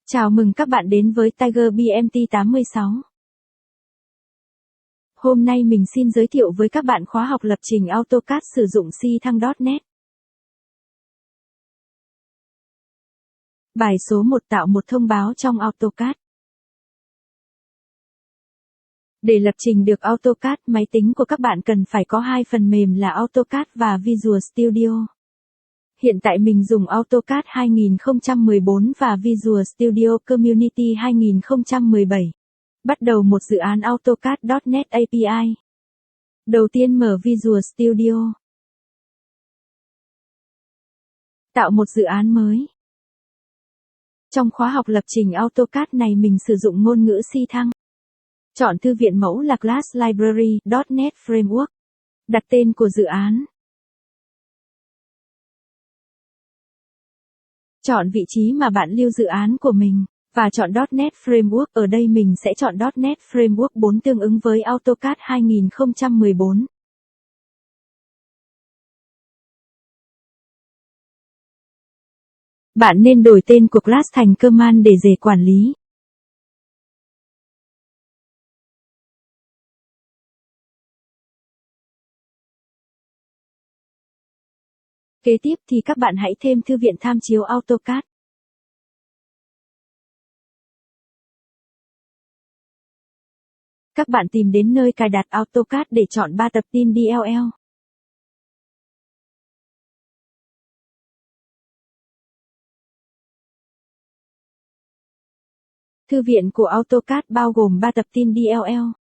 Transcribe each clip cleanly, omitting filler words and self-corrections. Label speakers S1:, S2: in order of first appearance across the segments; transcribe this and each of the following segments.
S1: Chào mừng các bạn đến với Tiger BMT 86. Hôm nay mình xin giới thiệu với các bạn khóa học lập trình AutoCAD sử dụng C-Thăng.net. Bài số 1 tạo một thông báo trong AutoCAD. Để lập trình được AutoCAD, máy tính của các bạn cần phải có hai phần mềm là AutoCAD và Visual Studio. Hiện tại mình dùng AutoCAD 2014 và Visual Studio Community 2017. Bắt đầu một dự án AutoCAD.net API. Đầu tiên mở Visual Studio. Tạo một dự án mới. Trong khóa học lập trình AutoCAD này mình sử dụng ngôn ngữ C-Thăng. Chọn thư viện mẫu là Class Library .NET Framework. Đặt tên của dự án. Chọn vị trí mà bạn lưu dự án của mình, và chọn .NET Framework. Ở đây mình sẽ chọn .NET Framework 4 tương ứng với AutoCAD 2014. Bạn nên đổi tên của class thành command để dễ quản lý. Kế tiếp thì các bạn hãy thêm thư viện tham chiếu AutoCAD. Các bạn tìm đến nơi cài đặt AutoCAD để chọn 3 tập tin DLL. Thư viện của AutoCAD bao gồm 3 tập tin DLL.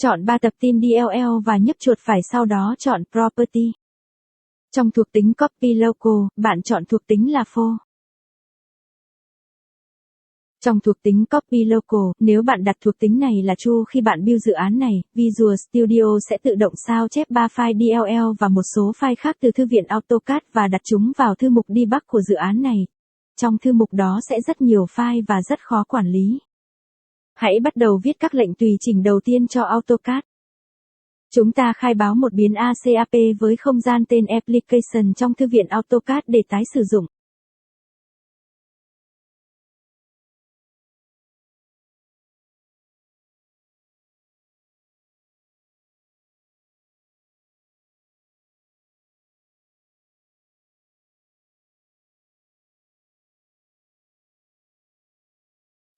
S1: Chọn 3 tập tin DLL và nhấp chuột phải, sau đó chọn Property. Trong thuộc tính Copy Local, bạn chọn thuộc tính là For. Trong thuộc tính Copy Local, nếu bạn đặt thuộc tính này là True khi bạn build dự án này, Visual Studio sẽ tự động sao chép 3 file DLL và một số file khác từ thư viện AutoCAD và đặt chúng vào thư mục debug của dự án này. Trong thư mục đó sẽ rất nhiều file và rất khó quản lý. Hãy bắt đầu viết các lệnh tùy chỉnh đầu tiên cho AutoCAD. Chúng ta khai báo một biến ACAP với không gian tên Application trong thư viện AutoCAD để tái sử dụng.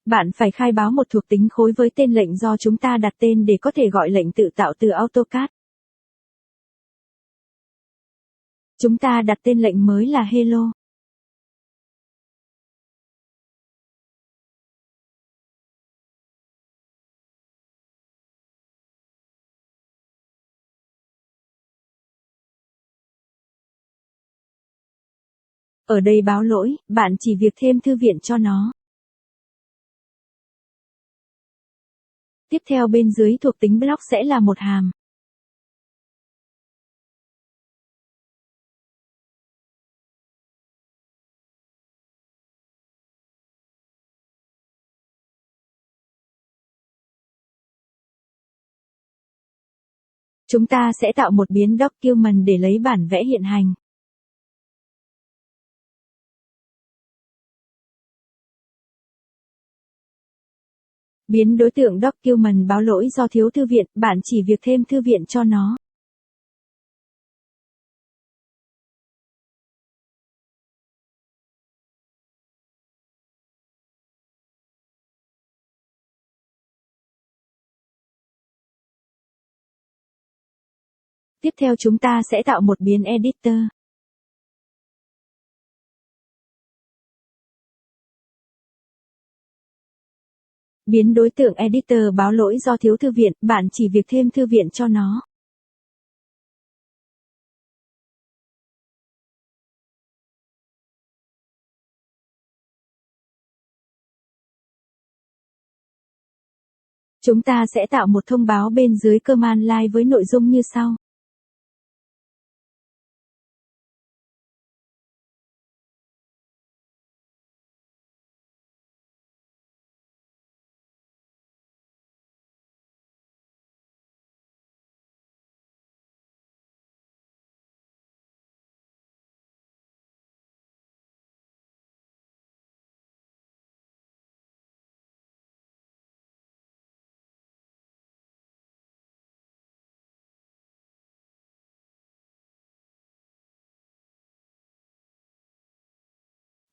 S1: Bạn phải khai báo một thuộc tính khối với tên lệnh do chúng ta đặt tên để có thể gọi lệnh tự tạo từ AutoCAD. Chúng ta đặt tên lệnh mới là Hello. Ở đây báo lỗi, bạn chỉ việc thêm thư viện cho nó. Tiếp theo bên dưới thuộc tính block sẽ là một hàm. Chúng ta sẽ tạo một biến document để lấy bản vẽ hiện hành. Biến đối tượng document báo lỗi do thiếu thư viện, bạn chỉ việc thêm thư viện cho nó. Tiếp theo chúng ta sẽ tạo một biến editor. Biến đối tượng editor báo lỗi do thiếu thư viện, bạn chỉ việc thêm thư viện cho nó. Chúng ta sẽ tạo một thông báo bên dưới command line với nội dung như sau.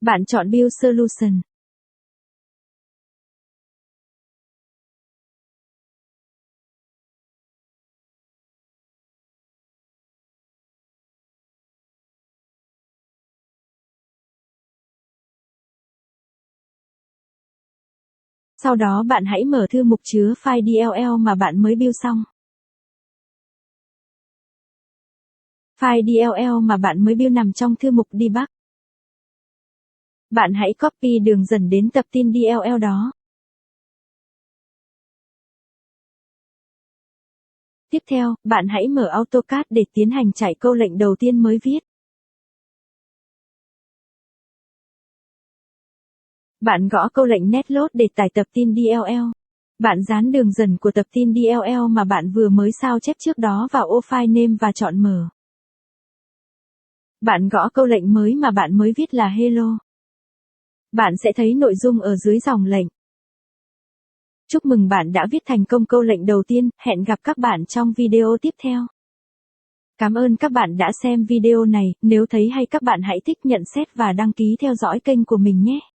S1: Bạn chọn Build Solution. Sau đó bạn hãy mở thư mục chứa file DLL mà bạn mới build xong. File DLL mà bạn mới build nằm trong thư mục Debug. Bạn hãy copy đường dẫn đến tập tin DLL đó. Tiếp theo, bạn hãy mở AutoCAD để tiến hành chạy câu lệnh đầu tiên mới viết. Bạn gõ câu lệnh netload để tải tập tin DLL. Bạn dán đường dẫn của tập tin DLL mà bạn vừa mới sao chép trước đó vào ô file name và chọn mở. Bạn gõ câu lệnh mới mà bạn mới viết là hello. Bạn sẽ thấy nội dung ở dưới dòng lệnh. Chúc mừng bạn đã viết thành công câu lệnh đầu tiên, hẹn gặp các bạn trong video tiếp theo. Cảm ơn các bạn đã xem video này, nếu thấy hay các bạn hãy thích nhận xét và đăng ký theo dõi kênh của mình nhé.